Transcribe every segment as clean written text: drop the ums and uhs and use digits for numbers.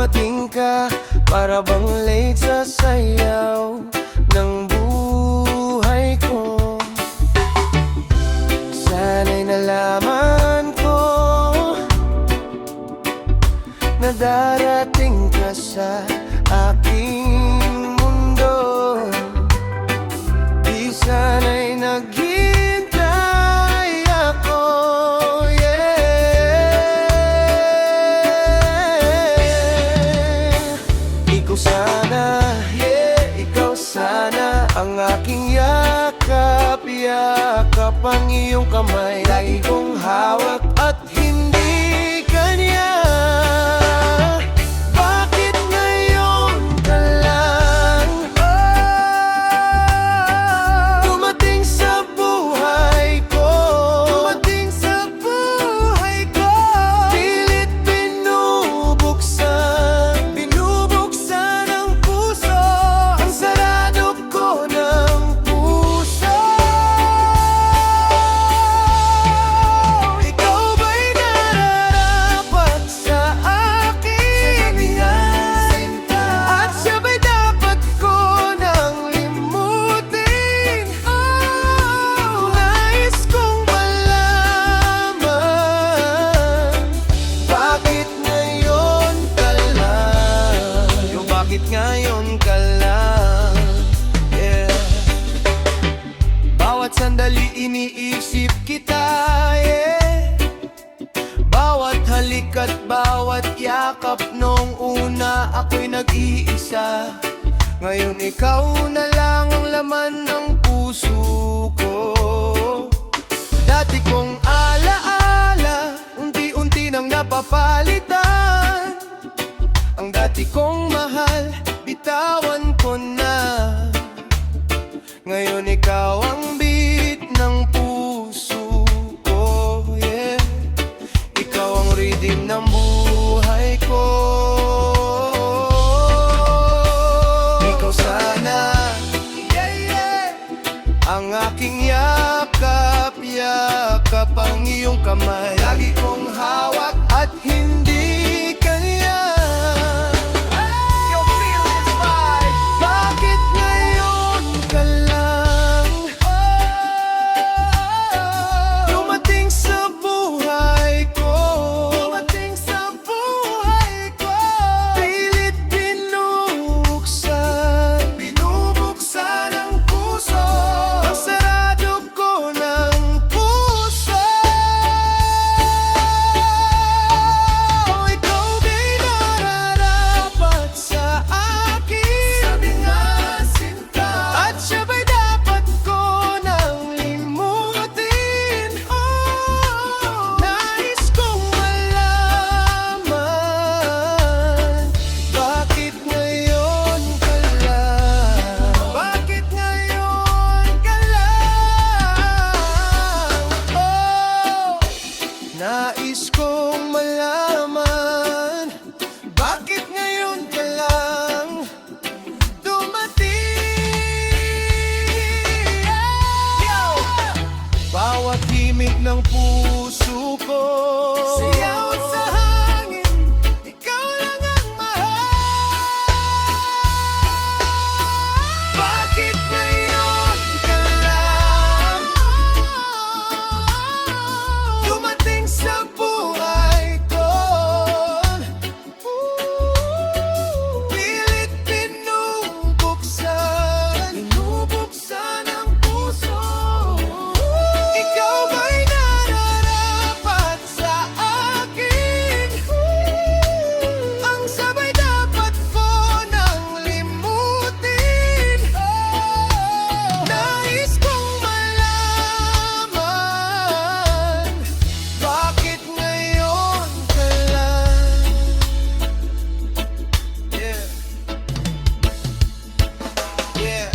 dumating ka, para bang late sa sayaw ng buhay ko. Sana'y nalaman ko na darating ka sa aking mundo. Di sana'y naghintay ako, Ikaw sana, ikaw sana ang aking yakap, yakap ang iyong kamay, lagi kong hawak at hindi kanya. Bakit ngayon ka lang dumating sa buhay ko? Dumating sa buhay ko. Pilit binubuksan, binubuksan ang puso, ang sarado ko ng puso. Ikaw ba'y nararapat sa akin? At siya ba'y dapat ko nang limutin? Nais kong malaman, bakit ngayon ka lang? Yung bakit ngayon ka lang? Yeah. Bawat sandali iniisip kita, yeah. Bawat halik at bawat yakap, nung una ako'y nag-iisa. Ngayon ikaw na lang ang laman ng puso ko. Dati kong alaala, unti-unti nang napapalitan. Ang dati kong mahal, bitawan ko na. Ngayon ikaw ang beat ng puso ko, yeah. Ikaw ang rhythm ng buhay ko. Ikaw sana, ang aking yakap, yakap ang iyong kamay, lagi kong hawak at hindi kanya. Bakit ngayon ka lang dumating sa buhay ko? Dumating sa buhay ko. Pilit binubuksan, binubuksan ang puso, ang sarado ko ng puso. Ikaw ba'y nararapat sa akin? Sabi nga sinta. At siya ba'y dapat ko nang limutin? Nais kong malaman, bakit ngayon ka lang? Bakit ngayon ka lang? Nais kong malaman, bakit ngayon ka lang dumating? Bawat himig ng puso ko, siyaw sa hangin, ikaw lang ang mahal. Bakit ngayon ka lang dumating sa buhay ko? Pilit binubuksan, binubuksan ang puso. Ikaw ba'y nararapat sa akin? Ang sabay dapat ko nang limutin. Nais kong malaman, bakit ngayon ka lang? Yeah. Yeah.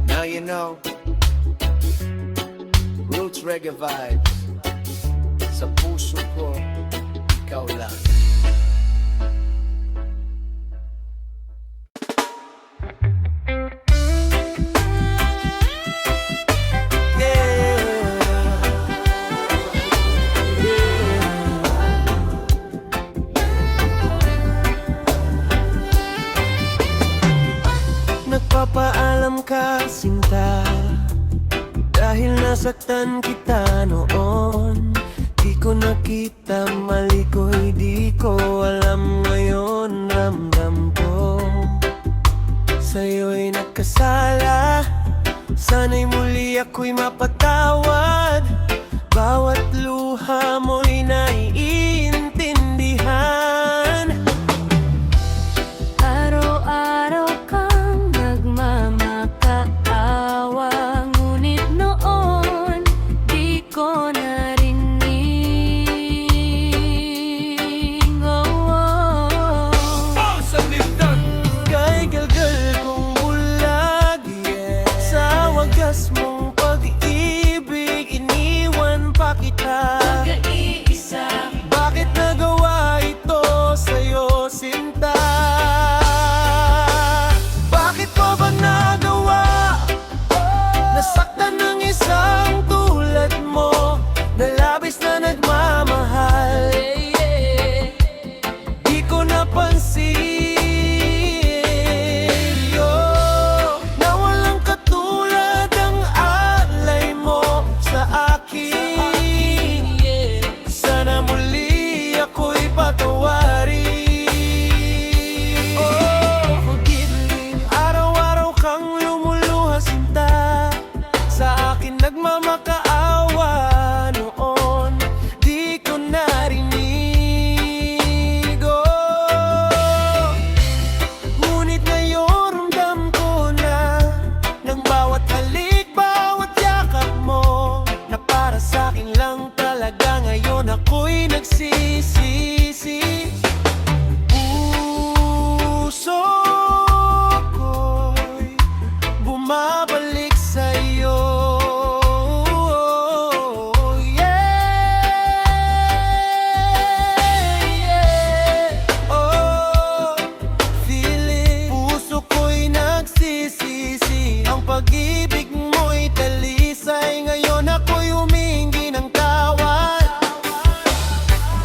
Now you know, Roots Reggae Vibes. Sa puso ko, ikaw lang. Yeah. Yeah. nasaktan kita noon. Di ko nakita, mali ko'y di ko alam. Ngayon ramdam ko sa'yo'y nagkasala. Sana'y muli ako'y mapatawad. Bawat luha mo'y naiintindihan. Araw-araw kang nagmamakaawa, ngunit noon di ko narinig. Sa libdan kay galgal kong bulag, sa wagas mong pag-ibig iniwan pa kita. Pag-iisa, Bakit nagawa ito sa'yo, sinta? Bakit pa ba nagawa? Nasaktan ng isang tulad mo, na labis na nagmamahal. Di ko napansin, na walang katulad ang alay mo sa akin. Sana muli ako'y patawarin. Oh, forgive me. Araw-araw kang lumuluha, sinta. Sa akin nagmamakaawa noon, di ko narinig. Oh, ngunit ngayon ramdam ko na, ng bawat halik, bawat yakap mo, na para sa'kin lang talaga. Ngayon ako'y nagsisisi. Puso ko'y bumabalik sa'yo. Oh, feel it. Puso ko'y nagsisisi. Ang pag-ibig mo'y talisay. Ngayon ako'y humingi ng tawad.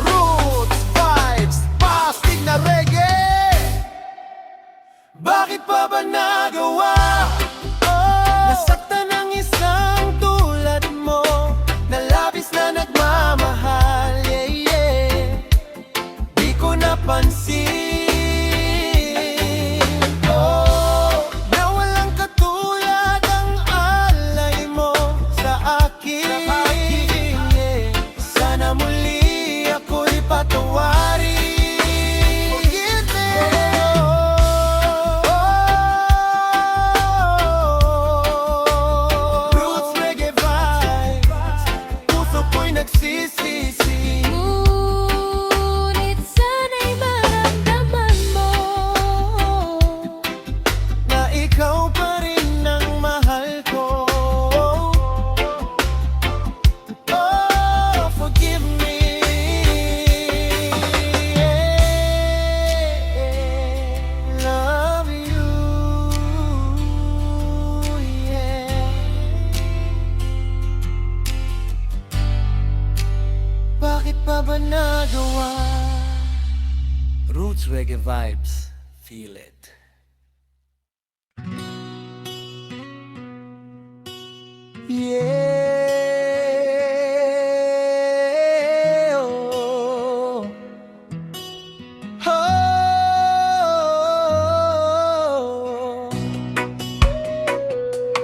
Roots, vibes, pastig na reggae. Bakit pa ba nagawa? Nasaktan ng isang tulad mo, na labis na nagmamahal. Di ko napansin, na walang katulad ang alay mo sa akin. Sana muli ako'y patawarin. Forgive me. Roots reggae vibes, puso ko'y nagsisisi. ngunit sana'y maramdaman mo Na ikaw pa rin ang mahal ko. Oh, forgive me. Love you, yeah. Bakit pa ba nagawa? Roots Reggae Vibes, feel it. Yeah, oh. Oh.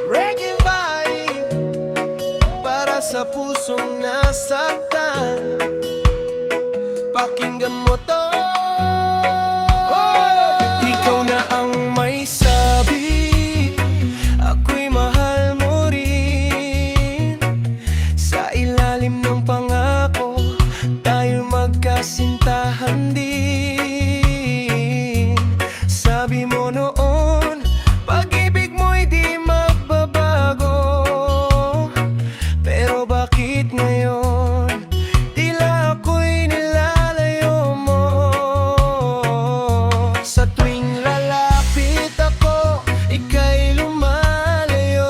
Reggae vibe para sa pusong nasaktan. Pakinggan mo to. Ikaw na ang may sabi, ako'y mahal mo rin. Sa ilalim ng pangako, tayo magkasintahan din. Sabi mo noon, pag-ibig mo'y di magbabago. Pero bakit ngayon, tila ako'y nilalayo mo? Sa tuwing lalapit ako, ika'y lumalayo.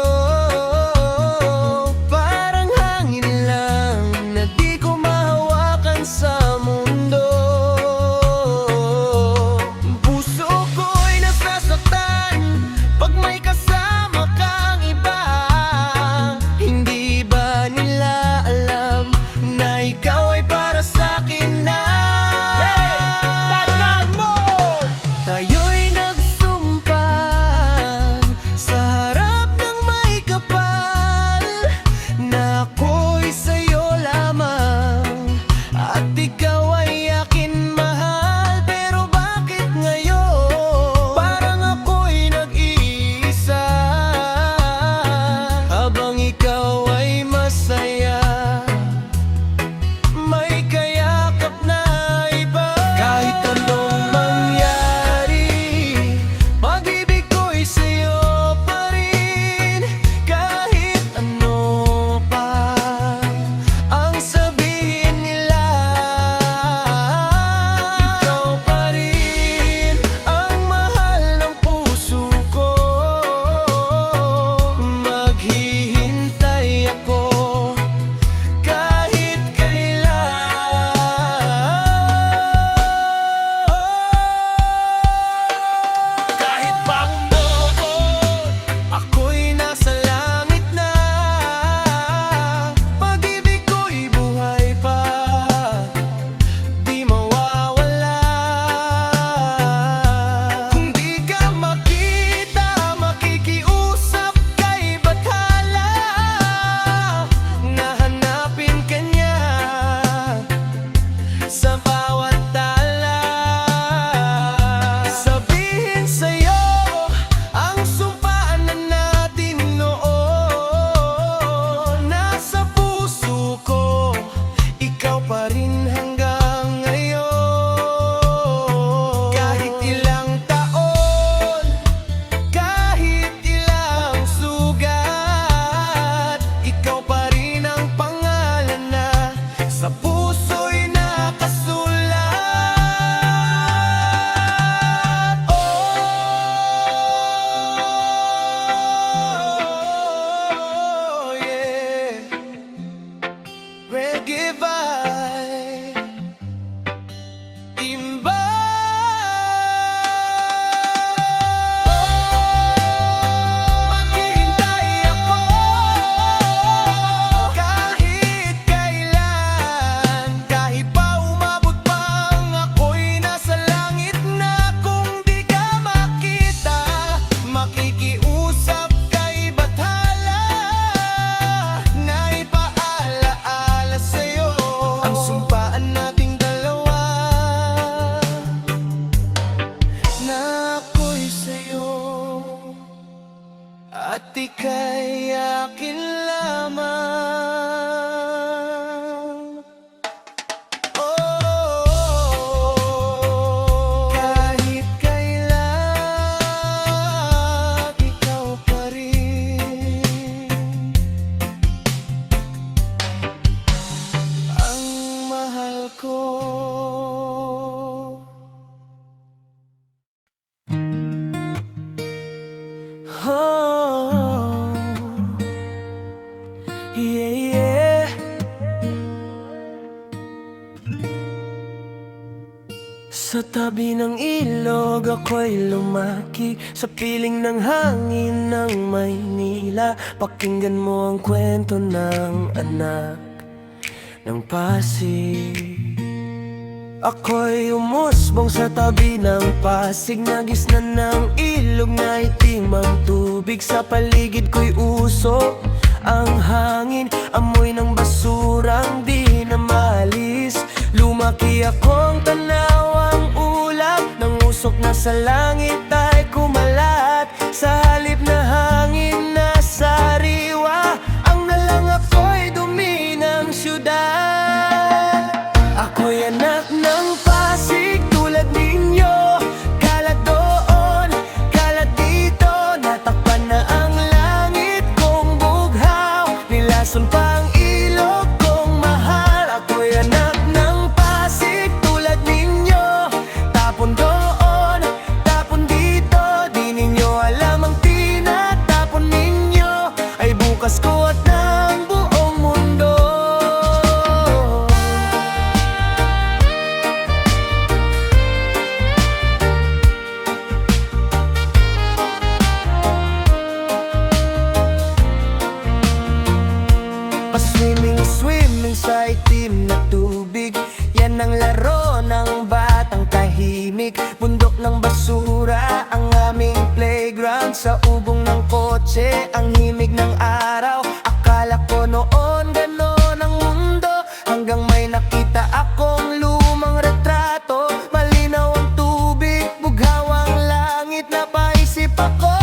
Parang hangin lang na di ko mahawakan sa mundo. Sa tabi ng ilog ako'y lumaki, sa piling ng hangin ng Maynila. Pakinggan mo ang kwento ng anak ng Pasig. Ako'y umusbong sa tabi ng Pasig, nagisnan ng ilog na itim ang tubig. Sa paligid ko'y usok ang hangin, amoy ng basurang di na maalis. Lumaki akong tanaw ang ulap ng usok na sa langit ay kumalat. Sa halip na hangin na sariwa, ang nalang ako'y dumi ng syudad. Ako'y anak ng Pasig tulad ninyo, kalat doon, kalat dito. Natakpan na ang langit kong bughaw, nilason pa ang ilog kong mahal. Ako'y anak ng Pasig tulad ninyo, tapon doon, tapon dito. Di ninyo alam ang tinatapon ninyo ay bukas ko at ng buong mundo. Swimming sa itim na tubig, yan ang laro ng batang tahimik. Bundok ng basura ang aming playground, sa ubong ng kotse ang himig ng araw. Akala ko noon ganon ang mundo, hanggang may nakita akong lumang retrato. Malinaw ang tubig, bughaw ang langit, napaisip ako,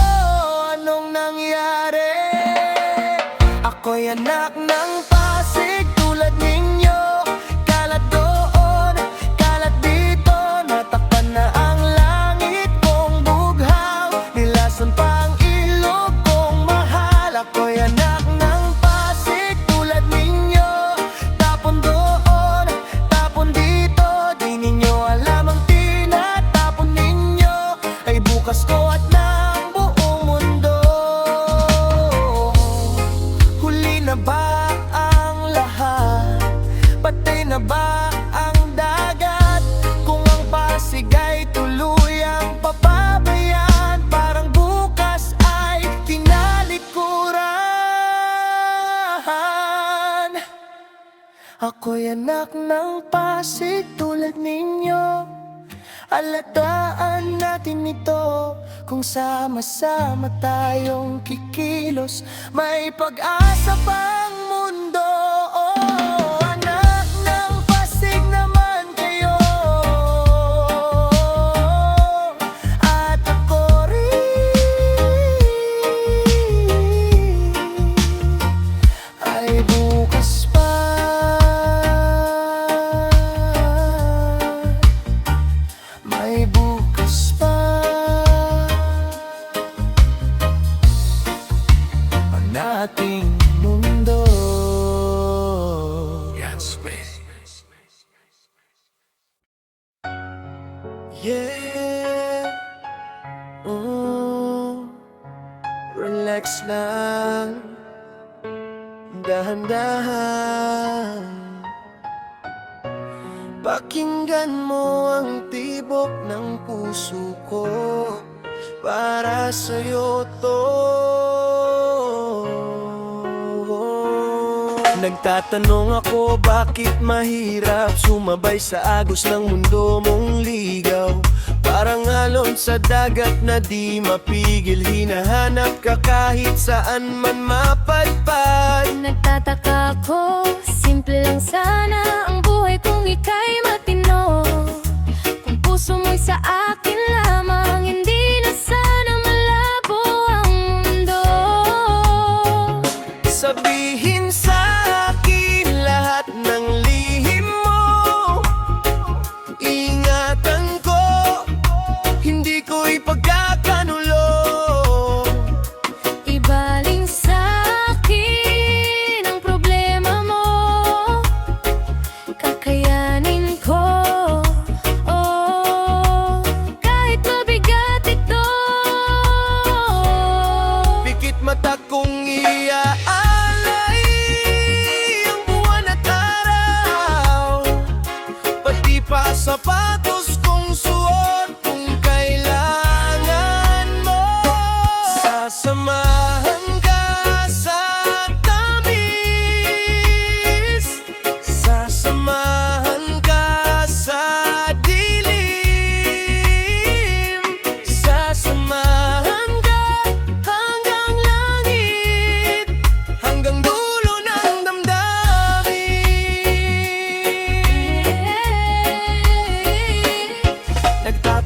anong nangyari? Ako'y anak ng Pasig tulad ninyo, kalat doon, kalat dito. Natakpan na ang langit kong bughaw, nilason pa ang ilog kong mahal. Ako'y anak ng Pasig tulad ninyo, tapon doon, tapon dito. Di ninyo alam ang tinatapon ninyo ay bukas ko at ng buong mundo. Huli na ba ang lahat? Patay na ba ang dagat? Kung ang Pasig ay tuluyang papabayaan, parang bukas ay tinalikuran. Ako'y anak ng Pasig tulad ninyo, alagaan natin ito. Kung sama-sama tayong kikilos, may pag-asa pang mundo. Oh, anak ng Pasig naman kayo, at ako rin ay bukas pa. May bukas pa ang ating mundo. Yan, space. Yeah. Relax lang, dahan-dahan. Pakinggan mo ang tibok ng puso ko, para sa'yo to. Nagtatanong ako bakit mahirap sumabay sa agos ng mundo mong ligaw. Parang alon sa dagat na di mapigil, hinahanap ka kahit saan man mapadpad. Nagtataka ko, simple lang sana ang buhay kung ika'y matino. Kung puso mo'y sa akin lamang, hindi na sana malabo ang mundo. Sabihin sa akin lahat ng lihim mo, ingatan ko, hindi ko ipagkakanulo. Ibaling sa akin ang problema mo, kakayanin ko. Oh, kahit mabigat ito. Pikit mata kong iaalay ang buwan at araw, pati pa sapatos kong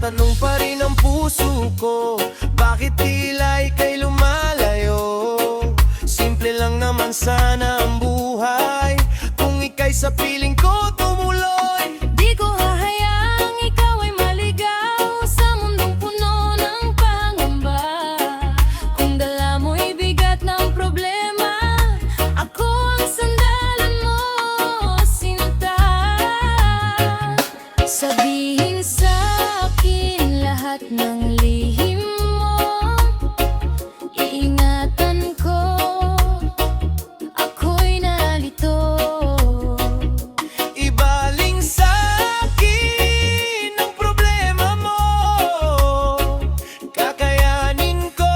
Nagtatanong pa rin ang puso ko, bakit tila ika'y lumalayo? Simple lang naman sana ang buhay, kung ika'y sa piling ko tumuloy. Di ko hahayaang ikaw ay maligaw sa mundong puno ng pangamba. Kung dala mo'y bigat ng problema, ako ang sandalan mo, sinta. Sabihin sa akin lahat ng lihim mo, iingatan ko, ako'y nalito. Ibaling sa akin ang problema mo, kakayanin ko,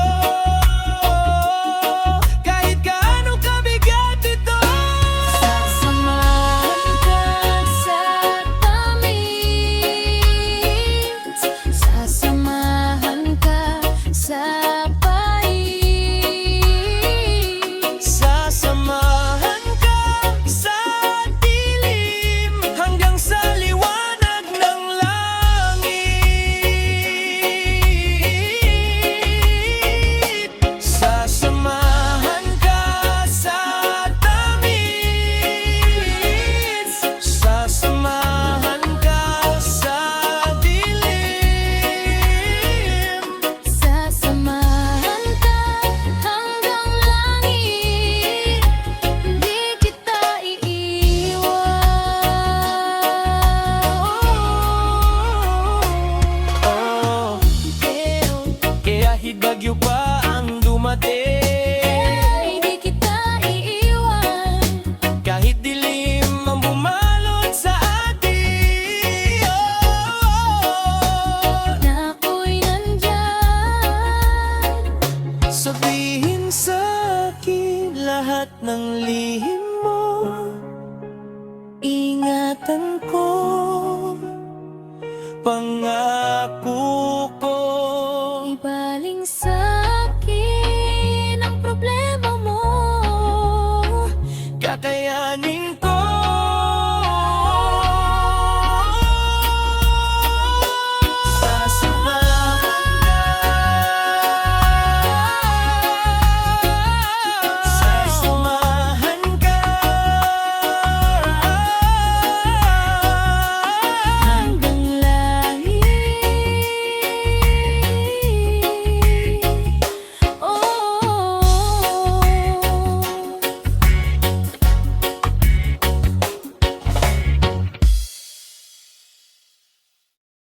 kahit gaano kabigat ito. Sasamahan ka sa tamis, sasamahan ka sa pait, Sasamahan ka sa dilim hanggang sa liwanag ng langit. Sasamahan ka sa tamis, sasamahan ka sa dilim. sasamahan ka hanggang langit, di kita Oh, iiwan. kahit bagyo pa ang dumating, Di kita iiwan. kahit dilim ang bumalot sa atin, Na ako'y nandyan. sabihin sa akin lahat ng lihim mo, ingatan ko, pangako ko. Ibaling sa akin ang problema mo, Kakayanin ko,